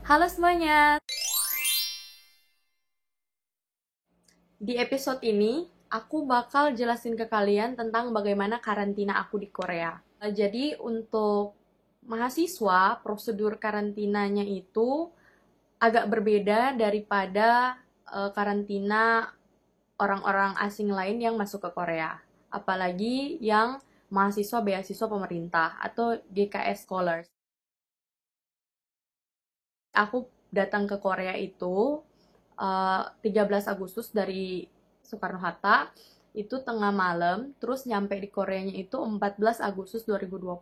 Halo semuanya. Di episode ini, aku bakal jelasin ke kalian tentang bagaimana karantina aku di Korea. Jadi untuk mahasiswa, prosedur karantinanya itu agak berbeda daripada karantina orang-orang asing lain yang masuk ke Korea. Apalagi yang mahasiswa beasiswa pemerintah atau GKS Scholars. Aku datang ke Korea itu 13 Agustus dari Soekarno-Hatta, itu tengah malam, terus nyampe di Koreanya itu 14 Agustus 2020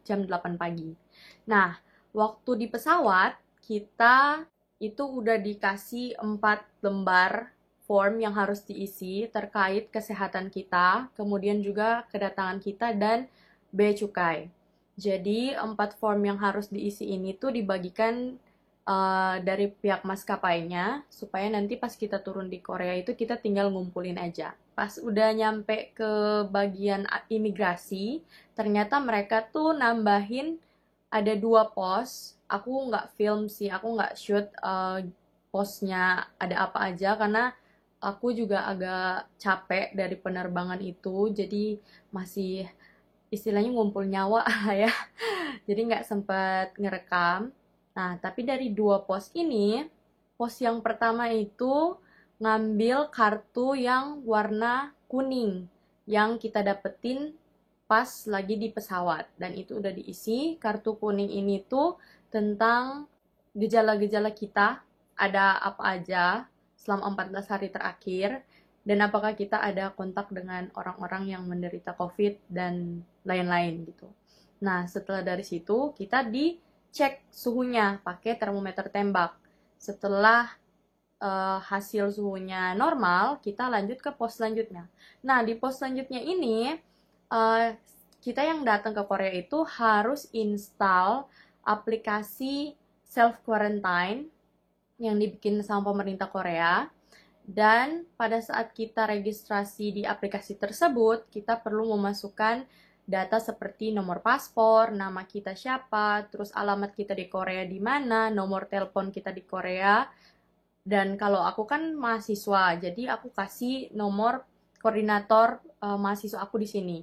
jam 8 pagi. Nah, waktu di pesawat, kita itu udah dikasih 4 lembar form yang harus diisi terkait kesehatan kita, kemudian juga kedatangan kita dan bea cukai. Jadi, 4 form yang harus diisi ini tuh dibagikan dari pihak maskapainya supaya nanti pas kita turun di Korea itu kita tinggal ngumpulin aja. Pas udah nyampe ke bagian imigrasi, ternyata mereka tuh nambahin ada 2 pos. Aku nggak film sih, aku nggak shoot posnya ada apa aja karena aku juga agak capek dari penerbangan itu, jadi masih istilahnya ngumpul nyawa ya. Jadi nggak sempat ngerekam. Nah, tapi dari 2 pos ini, pos yang pertama itu ngambil kartu yang warna kuning yang kita dapetin pas lagi di pesawat. Dan itu udah diisi. Kartu kuning ini tuh tentang gejala-gejala kita, ada apa aja selama 14 hari terakhir, dan apakah kita ada kontak dengan orang-orang yang menderita COVID dan lain-lain gitu. Nah, setelah dari situ kita dicek suhunya pakai termometer tembak. Setelah hasil suhunya normal, kita lanjut ke pos selanjutnya. Nah, di pos selanjutnya ini kita yang datang ke Korea itu harus install aplikasi self quarantine yang dibikin sama pemerintah Korea. Dan pada saat kita registrasi di aplikasi tersebut, kita perlu memasukkan data seperti nomor paspor, nama kita siapa, terus alamat kita di Korea di mana, nomor telepon kita di Korea. Dan kalau aku kan mahasiswa, jadi aku kasih nomor koordinator mahasiswa aku di sini.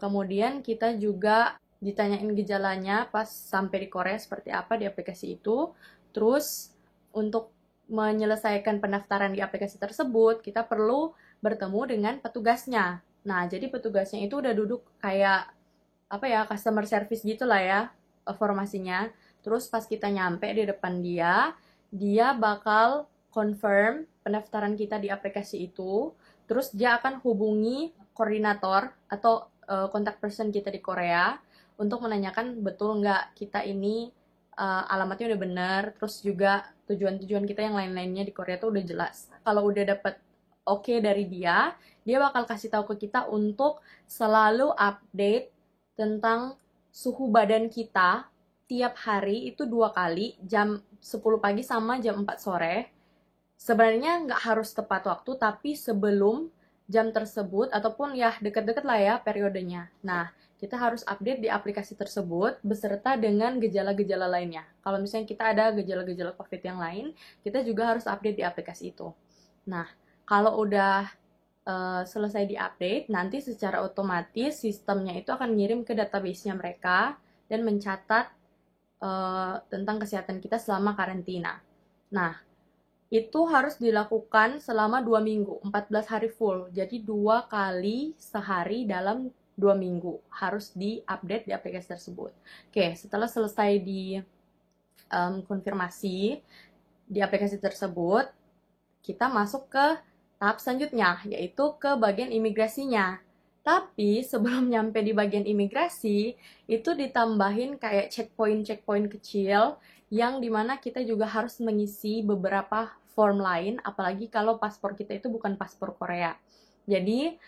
Kemudian kita juga ditanyain gejalanya pas sampai di Korea seperti apa di aplikasi itu. Terus untuk menyelesaikan pendaftaran di aplikasi tersebut, kita perlu bertemu dengan petugasnya. Nah, jadi petugasnya itu udah duduk kayak apa ya, customer service gitu lah ya, formasinya. Terus pas kita nyampe di depan dia, dia bakal confirm pendaftaran kita di aplikasi itu. Terus dia akan hubungi koordinator atau contact person kita di Korea untuk menanyakan betul nggak kita ini alamatnya udah bener, terus juga tujuan-tujuan kita yang lain-lainnya di Korea tuh udah jelas. Kalau udah dapet oke dari dia, dia bakal kasih tahu ke kita untuk selalu update tentang suhu badan kita tiap hari itu 2 kali, jam 10 pagi sama jam 4 sore. Sebenarnya nggak harus tepat waktu, tapi sebelum jam tersebut, ataupun ya deket-deket lah ya periodenya. Nah, kita harus update di aplikasi tersebut beserta dengan gejala-gejala lainnya. Kalau misalnya kita ada gejala-gejala COVID yang lain, kita juga harus update di aplikasi itu. Nah, kalau udah selesai di-update, nanti secara otomatis sistemnya itu akan ngirim ke database-nya mereka dan mencatat tentang kesehatan kita selama karantina. Nah, itu harus dilakukan selama 2 minggu, 14 hari full. Jadi 2 kali sehari dalam 2 minggu harus di-update di aplikasi tersebut. Oke, setelah selesai di konfirmasi di aplikasi tersebut, kita masuk ke tahap selanjutnya, yaitu ke bagian imigrasinya. Tapi sebelum nyampe di bagian imigrasi, itu ditambahin kayak checkpoint-checkpoint kecil yang dimana kita juga harus mengisi beberapa form lain, apalagi kalau paspor kita itu bukan paspor Korea. Jadi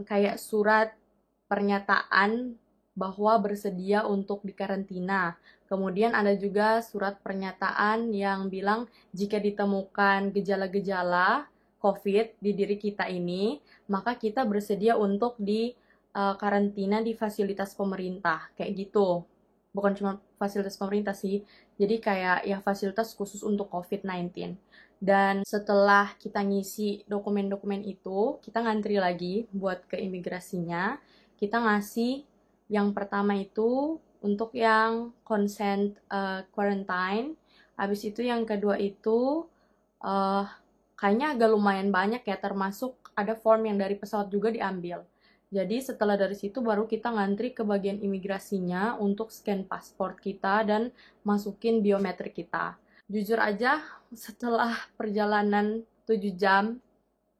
kayak surat pernyataan bahwa bersedia untuk dikarantina. Kemudian ada juga surat pernyataan yang bilang jika ditemukan gejala-gejala COVID di diri kita ini, maka kita bersedia untuk di karantina di fasilitas pemerintah, kayak gitu. Bukan cuma fasilitas pemerintah sih, Jadi kayak ya fasilitas khusus untuk COVID-19. Dan setelah kita ngisi dokumen-dokumen itu, kita ngantri lagi buat ke imigrasinya. Kita ngasih yang pertama itu untuk yang consent quarantine. Habis itu yang kedua itu eh, kayaknya agak lumayan banyak ya, termasuk ada form yang dari pesawat juga diambil. Jadi setelah dari situ baru kita ngantri ke bagian imigrasinya untuk scan paspor kita dan masukin biometrik kita. Jujur aja, setelah perjalanan 7 jam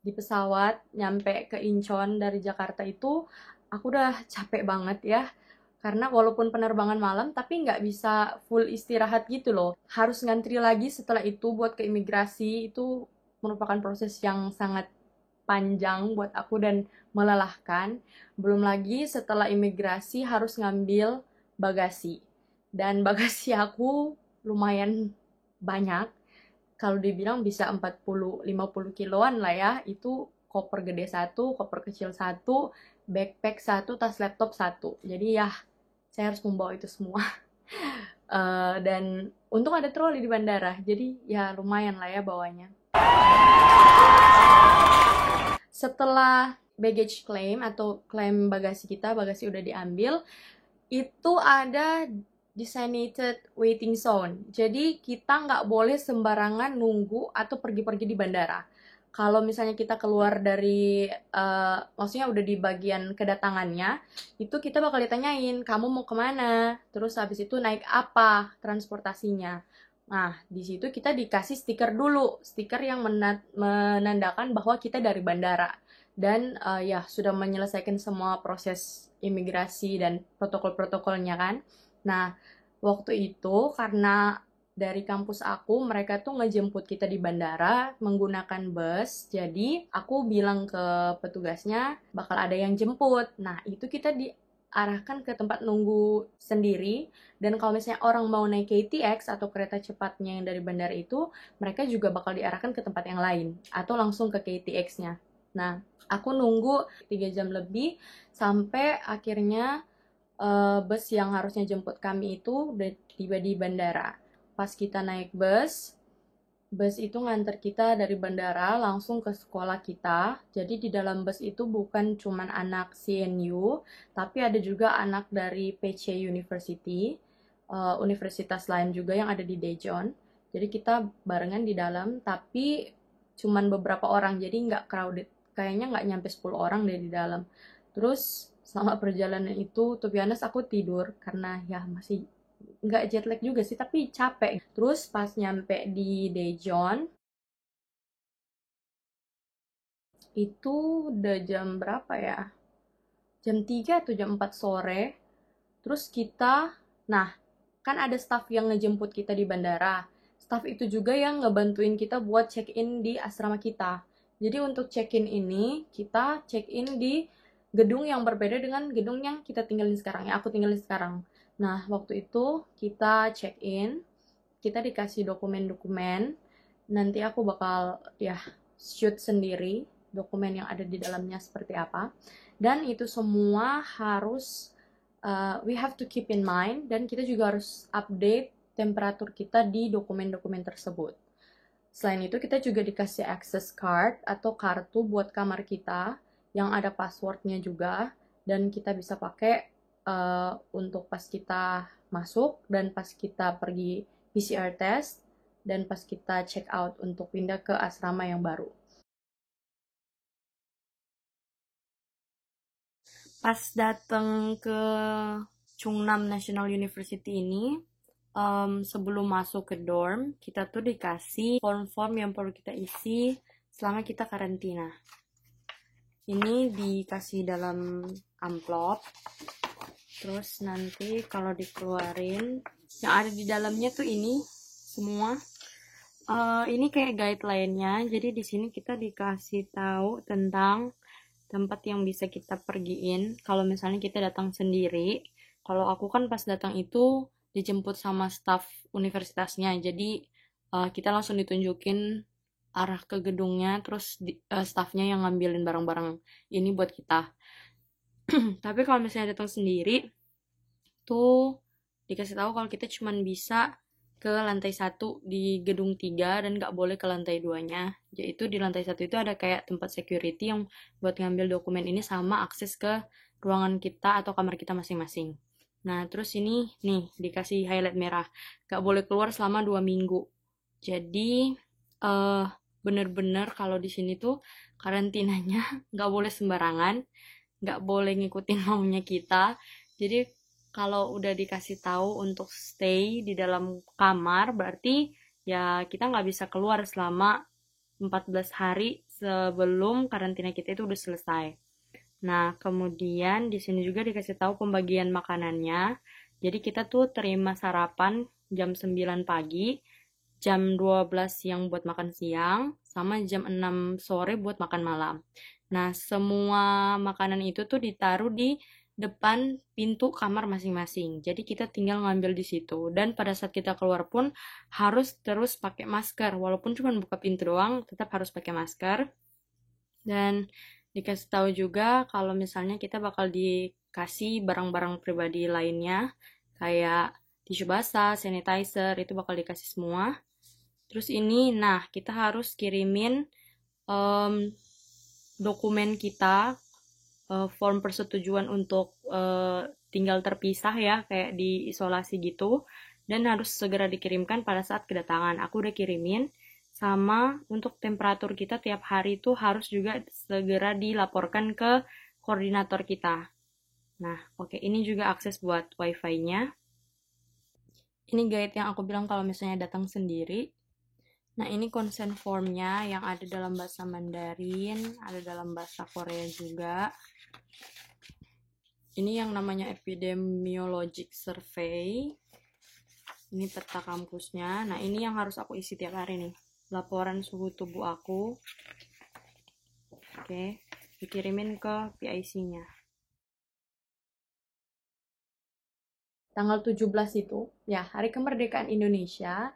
di pesawat nyampe ke Incheon dari Jakarta itu, aku udah capek banget ya. Karena walaupun penerbangan malam, tapi nggak bisa full istirahat gitu loh. Harus ngantri lagi setelah itu buat ke imigrasi, itu merupakan proses yang sangat panjang buat aku dan melelahkan. Belum lagi setelah imigrasi harus ngambil bagasi. Dan bagasi aku lumayan banyak. Kalau dibilang bisa 40-50 kiloan lah ya. Itu koper gede satu, koper kecil satu, backpack satu, tas laptop satu. Jadi ya, saya harus membawa itu semua. Dan untung ada troli di bandara. Jadi ya lumayan lah ya bawanya. Setelah baggage claim atau klaim bagasi kita, bagasi udah diambil, itu ada designated waiting zone. Jadi kita nggak boleh sembarangan nunggu atau pergi-pergi di bandara. Kalau misalnya kita keluar dari, maksudnya udah di bagian kedatangannya, itu kita bakal ditanyain, kamu mau kemana? Terus habis itu naik apa transportasinya? Nah, di situ kita dikasih stiker dulu, stiker yang menandakan bahwa kita dari bandara. Dan ya, sudah menyelesaikan semua proses imigrasi dan protokol-protokolnya kan. Nah, waktu itu karena dari kampus aku, mereka tuh ngejemput kita di bandara menggunakan bus. Jadi, aku bilang ke petugasnya bakal ada yang jemput. Nah, itu kita diarahkan ke tempat nunggu sendiri. Dan kalau misalnya orang mau naik KTX atau kereta cepatnya yang dari bandara itu, mereka juga bakal diarahkan ke tempat yang lain. Atau langsung ke KTX-nya. Nah, aku nunggu 3 jam lebih sampai akhirnya bus yang harusnya jemput kami itu udah tiba di bandara. Pas kita naik bus, bus itu nganter kita dari bandara langsung ke sekolah kita. Jadi di dalam bus itu bukan cuman anak CNU, tapi ada juga anak dari PC University, universitas lain juga yang ada di Daejeon. Jadi kita barengan di dalam, tapi cuman beberapa orang, jadi nggak crowded. Kayaknya nggak nyampe 10 orang deh di dalam. Terus selama perjalanan itu, to be honest, aku tidur karena ya masih nggak jet lag juga sih, tapi capek. Terus pas nyampe di Daejeon, itu udah jam berapa ya? Jam 3 atau jam 4 sore. Terus kita, nah, kan ada staff yang ngejemput kita di bandara. Staff itu juga yang ngebantuin kita buat check-in di asrama kita. Jadi untuk check-in ini, kita check-in di gedung yang berbeda dengan gedung yang kita tinggalin sekarang, ya aku tinggalin sekarang. Nah, waktu itu kita check-in, kita dikasih dokumen-dokumen. Nanti aku bakal ya shoot sendiri dokumen yang ada di dalamnya seperti apa. Dan itu semua harus we have to keep in mind, dan kita juga harus update temperatur kita di dokumen-dokumen tersebut. Selain itu, kita juga dikasih access card atau kartu buat kamar kita yang ada passwordnya juga, dan kita bisa pakai untuk pas kita masuk dan pas kita pergi PCR test dan pas kita check out untuk pindah ke asrama yang baru. Pas datang ke Chungnam National University ini, sebelum masuk ke dorm, kita tuh dikasih form-form yang perlu kita isi selama kita karantina. Ini dikasih dalam amplop, terus nanti kalau dikeluarin, yang ada di dalamnya tuh ini semua. Ini kayak guideline-nya, jadi di sini kita dikasih tahu tentang tempat yang bisa kita pergiin kalau misalnya kita datang sendiri. Kalau aku kan pas datang itu dijemput sama staff universitasnya, jadi kita langsung ditunjukin arah ke gedungnya, terus staffnya yang ngambilin barang-barang ini buat kita. Tapi kalau misalnya datang sendiri tuh dikasih tahu kalau kita cuman bisa ke lantai 1 di gedung 3 dan nggak boleh ke lantai 2-nya. Yaitu di lantai 1 itu ada kayak tempat security yang buat ngambil dokumen ini sama akses ke ruangan kita atau kamar kita masing-masing. Nah, terus ini nih dikasih highlight merah. Nggak boleh keluar selama 2 minggu. Jadi, bener-bener kalau di sini tuh karantinanya nggak boleh sembarangan, nggak boleh ngikutin maunya kita. Jadi kalau udah dikasih tahu untuk stay di dalam kamar, berarti ya kita nggak bisa keluar selama 14 hari sebelum karantina kita itu udah selesai. Nah, kemudian di sini juga dikasih tahu pembagian makanannya. Jadi kita tuh terima sarapan jam 9 pagi, jam 12 siang buat makan siang, sama jam 6 sore buat makan malam. Nah, semua makanan itu tuh ditaruh di depan pintu kamar masing-masing. Jadi kita tinggal ngambil di situ. Dan pada saat kita keluar pun harus terus pakai masker. Walaupun cuma buka pintu doang, tetap harus pakai masker. Dan dikasih tahu juga kalau misalnya kita bakal dikasih barang-barang pribadi lainnya, kayak tisu basah, sanitizer, itu bakal dikasih semua. Terus ini, nah kita harus kirimin dokumen kita, form persetujuan untuk tinggal terpisah ya, kayak di isolasi gitu, dan harus segera dikirimkan pada saat kedatangan. Aku udah kirimin, sama untuk temperatur kita tiap hari itu harus juga segera dilaporkan ke koordinator kita. Nah, oke, ini juga akses buat wifi-nya. Ini guide yang aku bilang kalau misalnya datang sendiri. Nah, ini consent form-nya yang ada dalam bahasa Mandarin, ada dalam bahasa Korea juga. Ini yang namanya epidemiologic survey. Ini peta kampusnya. Nah, ini yang harus aku isi tiap hari nih. Laporan suhu tubuh aku. Oke, dikirimin ke PIC-nya. Tanggal 17 itu, ya hari kemerdekaan Indonesia,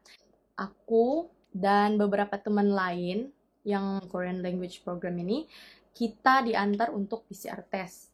aku dan beberapa teman lain yang Korean Language Program ini, kita diantar untuk PCR test.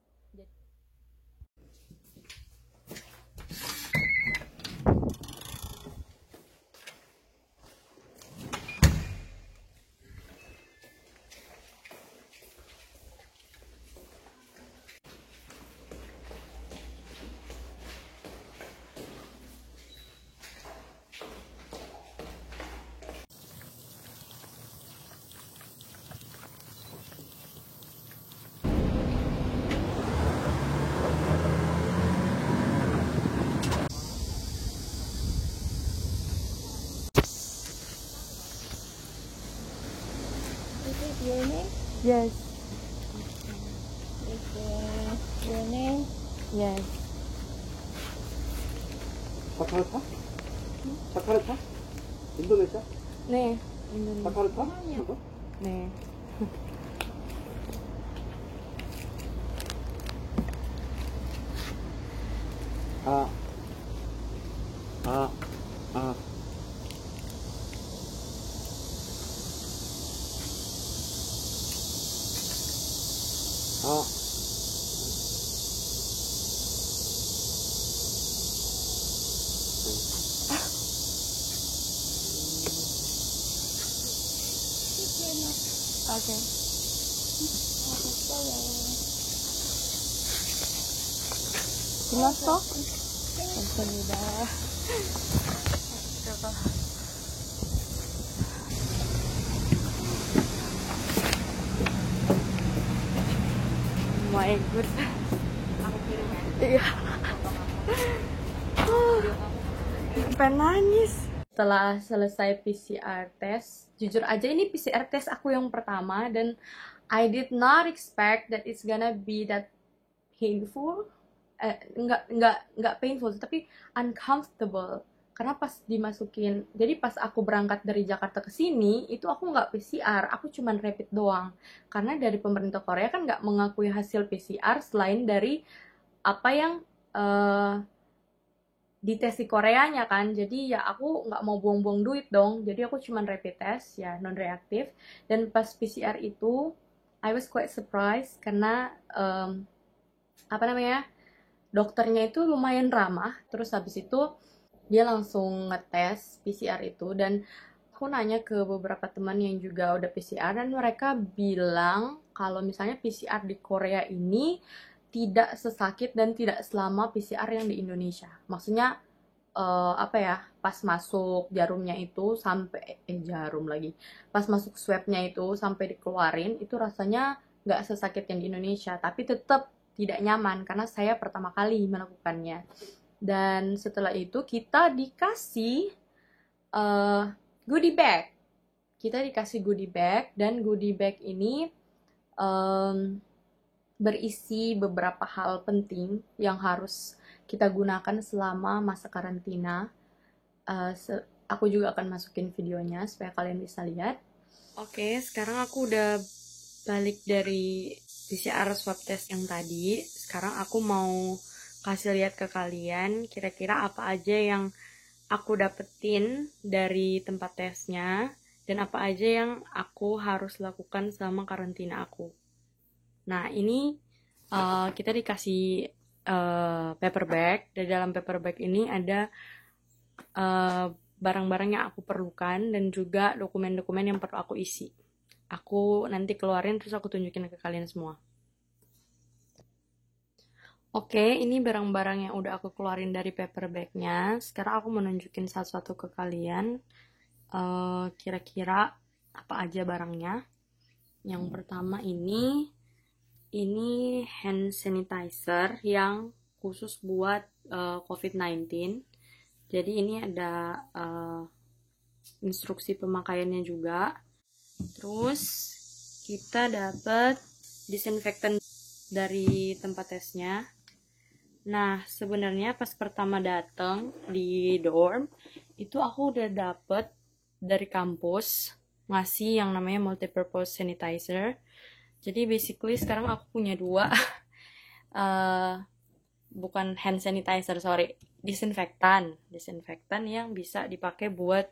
Is it your name? Yes, Is your name? yes. 자카르타? 자카르타? 인도네시아? 네, Indonesia. 자카르타? 네. 아, 아, 아. 아. Oke. Jelas toh? 감사합니다. coba. My good. Aku kirim ya. Iya. Pengen nangis. Setelah selesai PCR test, jujur aja ini PCR test aku yang pertama dan I did not expect that it's gonna be that painful. Nggak painful, tapi uncomfortable. Karena pas dimasukin, jadi pas aku berangkat dari Jakarta ke sini, itu aku nggak PCR, aku cuman rapid doang. Karena dari pemerintah Korea kan nggak mengakui hasil PCR selain dari apa yang di tes di Koreanya kan. Jadi ya aku nggak mau buang-buang duit dong. Jadi aku cuman rapid test, ya non reaktif. Dan pas PCR itu, I was quite surprised karena apa namanya, dokternya itu lumayan ramah. Terus habis itu dia langsung ngetes PCR itu, dan aku nanya ke beberapa teman yang juga udah PCR dan mereka bilang kalau misalnya PCR di Korea ini tidak sesakit dan tidak selama PCR yang di Indonesia. Maksudnya apa ya, pas masuk jarumnya itu sampai jarum lagi, pas masuk swabnya itu sampai dikeluarin itu rasanya nggak sesakit yang di Indonesia, tapi tetap tidak nyaman karena saya pertama kali melakukannya. Dan setelah itu kita dikasih eh, goodie bag. Kita dikasih goodie bag, dan goodie bag ini em, berisi beberapa hal penting yang harus kita gunakan selama masa karantina. Aku juga akan masukin videonya supaya kalian bisa lihat. Oke, sekarang aku udah balik dari PCR swab test yang tadi. Sekarang aku mau kasih lihat ke kalian kira-kira apa aja yang aku dapetin dari tempat tesnya dan apa aja yang aku harus lakukan selama karantina aku. Nah, ini kita dikasih paper bag. Di dalam paper bag ini ada barang-barang yang aku perlukan dan juga dokumen-dokumen yang perlu aku isi. Aku nanti keluarin terus aku tunjukin ke kalian semua. Oke, ini barang-barang yang udah aku keluarin dari paper bag-nya. Sekarang aku mau nunjukin satu-satu ke kalian. Kira-kira apa aja barangnya. Yang pertama ini hand sanitizer yang khusus buat COVID-19. Jadi ini ada instruksi pemakaiannya juga. Terus kita dapat disinfektan dari tempat tesnya. Nah, sebenarnya pas pertama datang di dorm, itu aku udah dapet dari kampus ngasih yang namanya multipurpose sanitizer. Jadi basically sekarang aku punya dua, bukan hand sanitizer, sorry, disinfektan yang bisa dipakai buat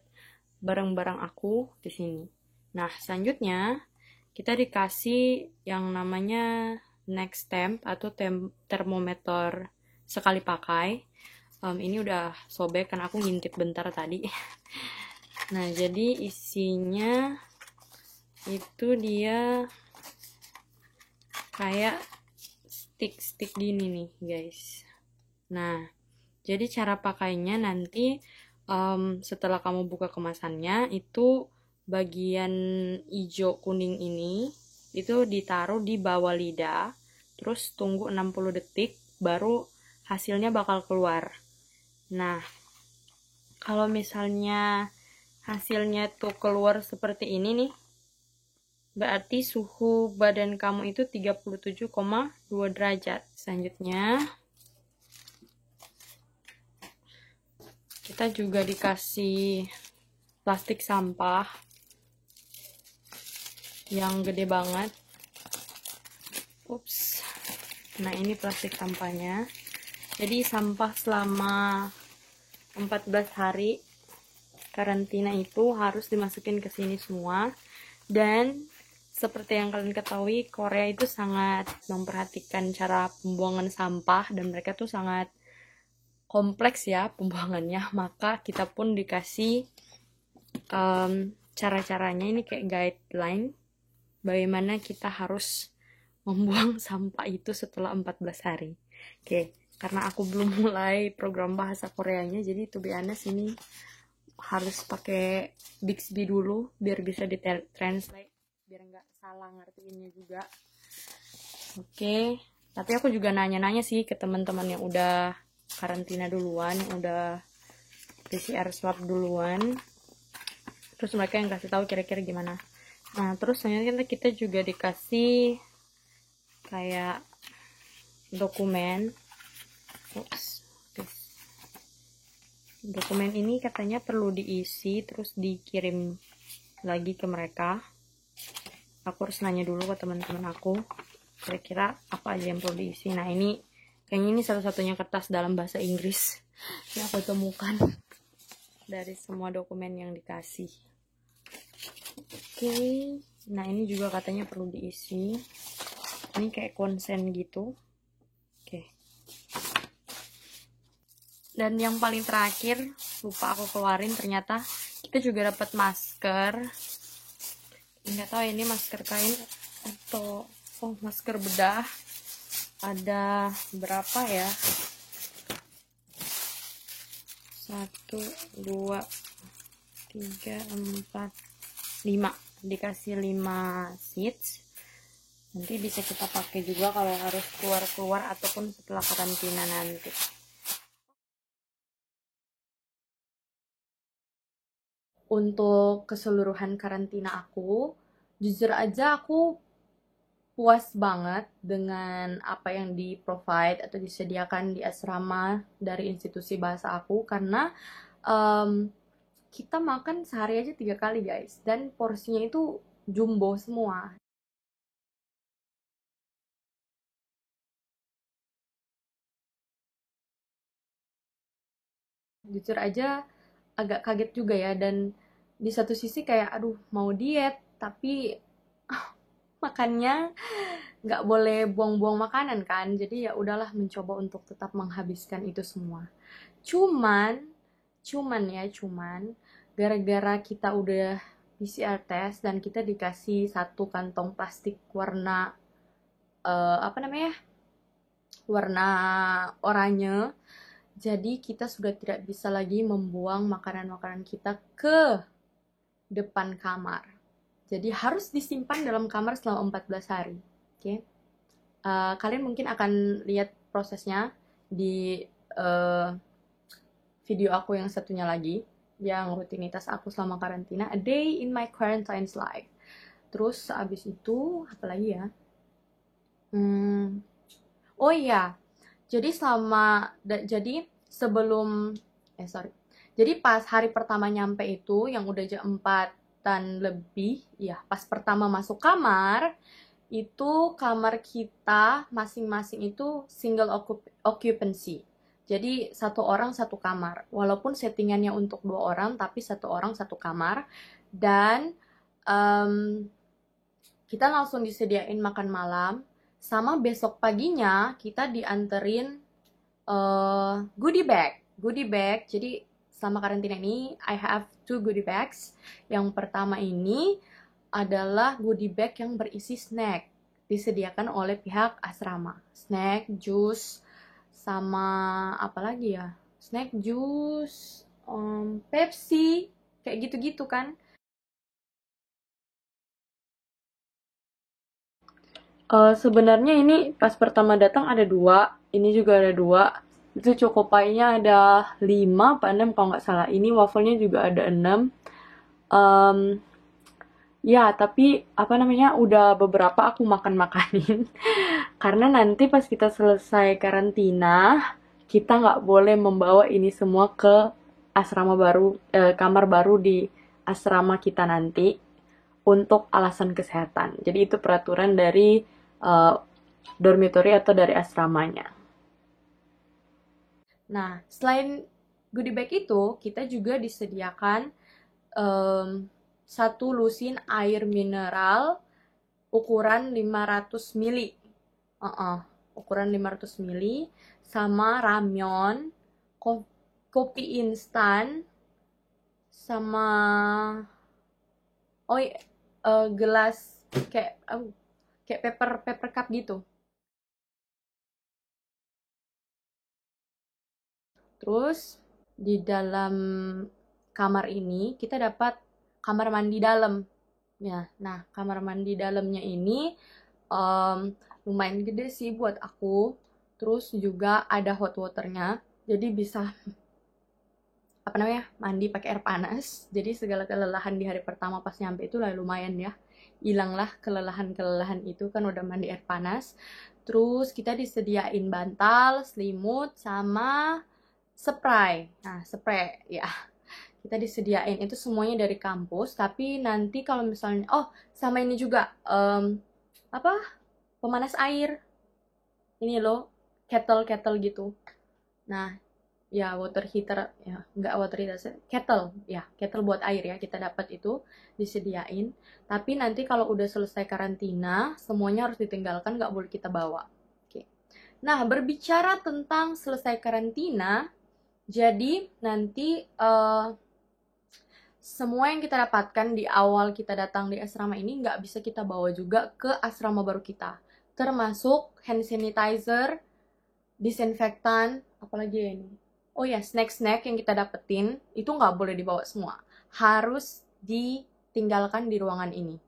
barang-barang aku di sini. Nah, selanjutnya kita dikasih yang namanya Nextemp atau termometer sekali pakai. Ini udah sobek karena aku ngintip bentar tadi. Nah, jadi isinya itu dia kayak stick gini nih, guys. Nah, jadi cara pakainya nanti setelah kamu buka kemasannya, itu bagian hijau kuning ini itu ditaruh di bawah lidah, terus tunggu 60 detik, baru hasilnya bakal keluar. Nah, kalau misalnya hasilnya tuh keluar seperti ini nih, berarti suhu badan kamu itu 37,2 derajat. Selanjutnya, kita juga dikasih plastik sampah yang gede banget. Ups. Nah, ini plastik sampahnya. Jadi sampah selama 14 hari karantina itu harus dimasukin ke sini semua. Dan seperti yang kalian ketahui, Korea itu sangat memperhatikan cara pembuangan sampah dan mereka tuh sangat kompleks ya pembuangannya. Maka kita pun dikasih cara-caranya, ini kayak guideline bagaimana kita harus membuang sampah itu setelah 14 hari. Oke, karena aku belum mulai program bahasa Koreanya, jadi to be honest ini harus pakai Bixby dulu biar bisa di-translate, biar nggak salah ngertiinnya juga. Oke, tapi aku juga nanya-nanya sih ke teman-teman yang udah karantina duluan, yang udah PCR swab duluan. Terus mereka yang kasih tahu kira-kira gimana. Nah, terus selanjutnya kita juga dikasih kayak dokumen. Dokumen ini katanya perlu diisi terus dikirim lagi ke mereka. Aku harus nanya dulu ke teman-teman aku kira-kira apa aja yang perlu diisi. Nah, ini kayaknya ini satu-satunya kertas dalam bahasa Inggris yang aku temukan dari semua dokumen yang dikasih. Oke, nah ini juga katanya perlu diisi. Ini kayak konsen gitu. Oke. Dan yang paling terakhir, lupa aku keluarin, ternyata kita juga dapat masker. Nggak tahu ini masker kain atau masker bedah. Ada berapa ya? 1, 2, 3, 4, 5. Dikasih 5 sheets. Nanti bisa kita pakai juga kalau harus keluar-keluar ataupun setelah karantina nanti. Untuk keseluruhan karantina aku, jujur aja aku puas banget dengan apa yang di-provide atau disediakan di asrama dari institusi bahasa aku, karena kita makan sehari aja 3 kali guys, dan porsinya itu jumbo semua. Jujur aja agak kaget juga ya, dan di satu sisi kayak aduh mau diet tapi makannya nggak boleh buang-buang makanan kan, jadi ya udahlah mencoba untuk tetap menghabiskan itu semua. Cuman gara-gara kita udah PCR test dan kita dikasih satu kantong plastik warna warna oranye, jadi kita sudah tidak bisa lagi membuang makanan-makanan kita ke depan kamar. Jadi harus disimpan dalam kamar selama 14 hari. Oke. Kalian mungkin akan lihat prosesnya di video aku yang satunya lagi, yang rutinitas aku selama karantina, A Day in My Quarantine's Life. Terus abis itu apa lagi ya? Oh iya, jadi sebelum jadi pas hari pertama nyampe itu yang udah jam 4-an lebih, ya pas pertama masuk kamar, itu kamar kita masing-masing itu single occupancy. Jadi 1 orang 1 kamar. Walaupun settingannya untuk 2 orang, tapi 1 orang 1 kamar. Dan kita langsung disediain makan malam. Sama besok paginya kita dianterin goodie bag. Jadi selama karantina ini I have 2 goodie bags. Yang pertama ini adalah goodie bag yang berisi snack, disediakan oleh pihak asrama. Snack, jus, sama apa lagi ya? Snack, jus, Pepsi, kayak gitu-gitu kan. Sebenarnya ini pas pertama datang ada 2, ini juga ada 2. Itu Chocopie-nya ada 5 apa 6 kalau nggak salah. Ini wafelnya juga ada 6. Ya, tapi udah beberapa aku makan-makanin. Karena nanti pas kita selesai karantina, kita nggak boleh membawa ini semua ke asrama baru, kamar baru di asrama kita nanti untuk alasan kesehatan. Jadi itu peraturan dari dormitory atau dari asramanya. Nah, selain goodie bag itu, kita juga disediakan 1 lusin air mineral ukuran 500 ml. Ukuran 500 ml, sama ramyeon, kopi instan, sama gelas kayak paper cup gitu. Terus di dalam kamar ini kita dapat kamar mandi dalam. Ya, nah kamar mandi dalamnya ini lumayan gede sih buat aku. Terus juga ada hot waternya, jadi bisa mandi pakai air panas. Jadi segala kelelahan di hari pertama pas nyampe itu lah lumayan ya, hilanglah kelelahan itu kan udah mandi air panas. Terus kita disediain bantal, selimut, sama spray. Nah, spray ya, kita disediain itu semuanya dari kampus. Tapi nanti kalau misalnya sama ini juga pemanas air ini loh, kettle gitu. Nah ya, water heater ya, nggak water heater, kettle buat air ya, kita dapat itu disediain. Tapi nanti kalau udah selesai karantina semuanya harus ditinggalkan, nggak boleh kita bawa. Oke. Nah, berbicara tentang selesai karantina, Jadi nanti semua yang kita dapatkan di awal kita datang di asrama ini nggak bisa kita bawa juga ke asrama baru kita. Termasuk hand sanitizer, disinfektan, apalagi ya ini. Oh ya, snack-snack yang kita dapetin itu nggak boleh dibawa semua. Harus ditinggalkan di ruangan ini.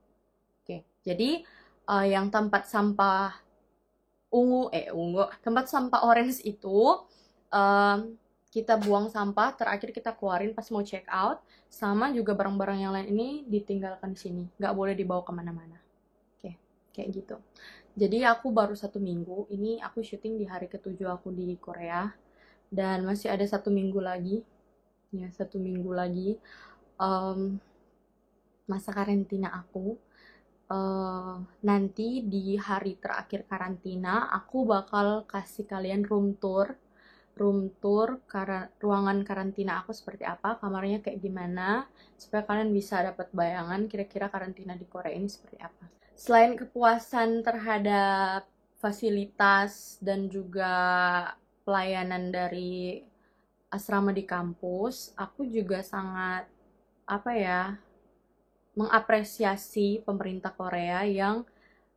Oke, jadi yang tempat sampah tempat sampah orange itu kita buang sampah, terakhir kita keluarin pas mau check out, sama juga barang-barang yang lain ini ditinggalkan di sini, nggak boleh dibawa kemana-mana. Oke, kayak gitu. Jadi aku baru 1 minggu, ini aku syuting di hari ke-7 aku di Korea, dan masih ada 1 minggu lagi, ya 1 minggu lagi masa karantina aku. Nanti di hari terakhir karantina, aku bakal kasih kalian room tour ruangan karantina aku seperti apa, kamarnya kayak gimana, supaya kalian bisa dapat bayangan kira-kira karantina di Korea ini seperti apa. Selain kepuasan terhadap fasilitas dan juga pelayanan dari asrama di kampus, aku juga sangat mengapresiasi pemerintah Korea yang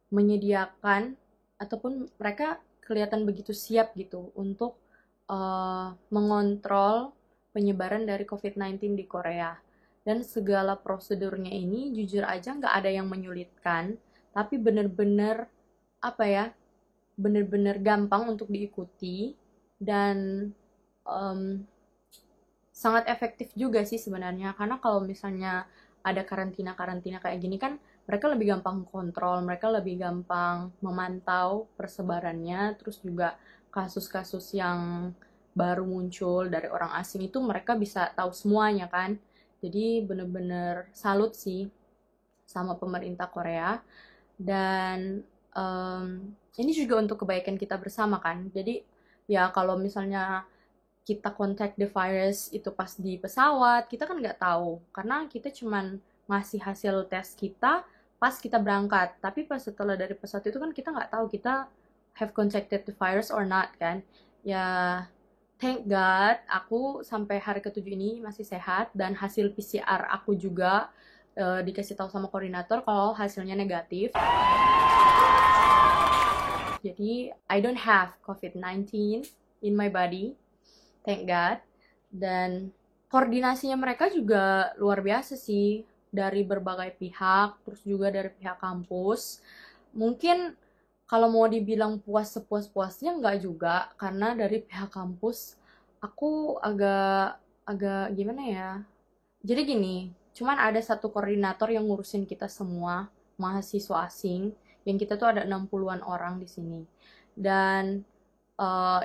menyediakan ataupun mereka kelihatan begitu siap gitu untuk mengontrol penyebaran dari COVID-19 di Korea. Dan segala prosedurnya ini jujur aja nggak ada yang menyulitkan, tapi bener-bener bener-bener gampang untuk diikuti dan sangat efektif juga sih sebenarnya. Karena kalau misalnya ada karantina-karantina kayak gini kan mereka lebih gampang kontrol, mereka lebih gampang memantau persebarannya, terus juga kasus-kasus yang baru muncul dari orang asing itu mereka bisa tahu semuanya kan. Jadi bener-bener salut sih sama pemerintah Korea. Dan ini juga untuk kebaikan kita bersama kan. Jadi ya kalau misalnya kita contact the virus itu pas di pesawat, kita kan nggak tahu. Karena kita cuman ngasih hasil tes kita pas kita berangkat, tapi pas setelah dari pesawat itu kan kita nggak tahu kita have contacted the virus or not kan. Ya thank God aku sampai hari ke-7 ini masih sehat, dan hasil PCR aku juga dikasih tahu sama koordinator kalau hasilnya negatif. Jadi I don't have COVID-19 in my body, thank God. Dan koordinasinya mereka juga luar biasa sih, dari berbagai pihak, terus juga dari pihak kampus. Mungkin kalau mau dibilang puas sepuas-puasnya enggak juga, karena dari pihak kampus aku agak gimana ya. Jadi gini, cuman ada satu koordinator yang ngurusin kita semua mahasiswa asing, yang kita tuh ada 60-an orang di sini. Dan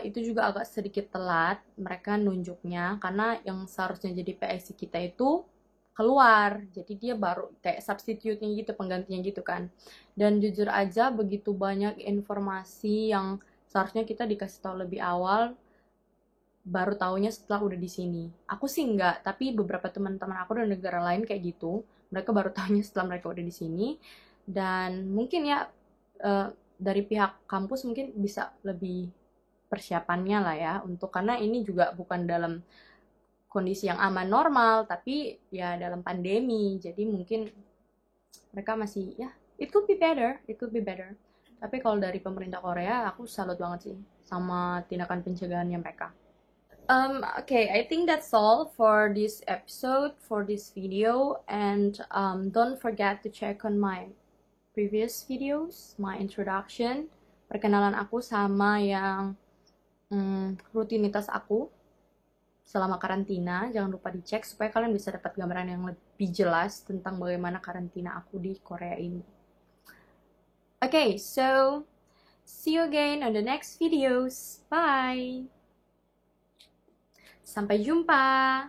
itu juga agak sedikit telat mereka nunjuknya, karena yang seharusnya jadi PIC kita itu keluar, jadi dia baru kayak substitute-nya gitu, penggantinya gitu kan. Dan jujur aja begitu banyak informasi yang seharusnya kita dikasih tahu lebih awal, baru taunya setelah udah di sini. Aku sih enggak, tapi beberapa teman-teman aku dari negara lain kayak gitu, mereka baru taunya setelah mereka udah di sini. Dan mungkin ya dari pihak kampus mungkin bisa lebih persiapannya lah ya, untuk karena ini juga bukan dalam kondisi yang aman normal, tapi ya dalam pandemi, jadi mungkin mereka masih ya it could be better. Tapi kalau dari pemerintah Korea aku salut banget sih sama tindakan pencegahannya mereka. Okay, I think that's all for this episode, for this video, and don't forget to check on my previous videos, my introduction, perkenalan aku sama yang rutinitas aku selama karantina. Jangan lupa dicek supaya kalian bisa dapat gambaran yang lebih jelas tentang bagaimana karantina aku di Korea ini. Okay, so see you again on the next videos. Bye! Sampai jumpa!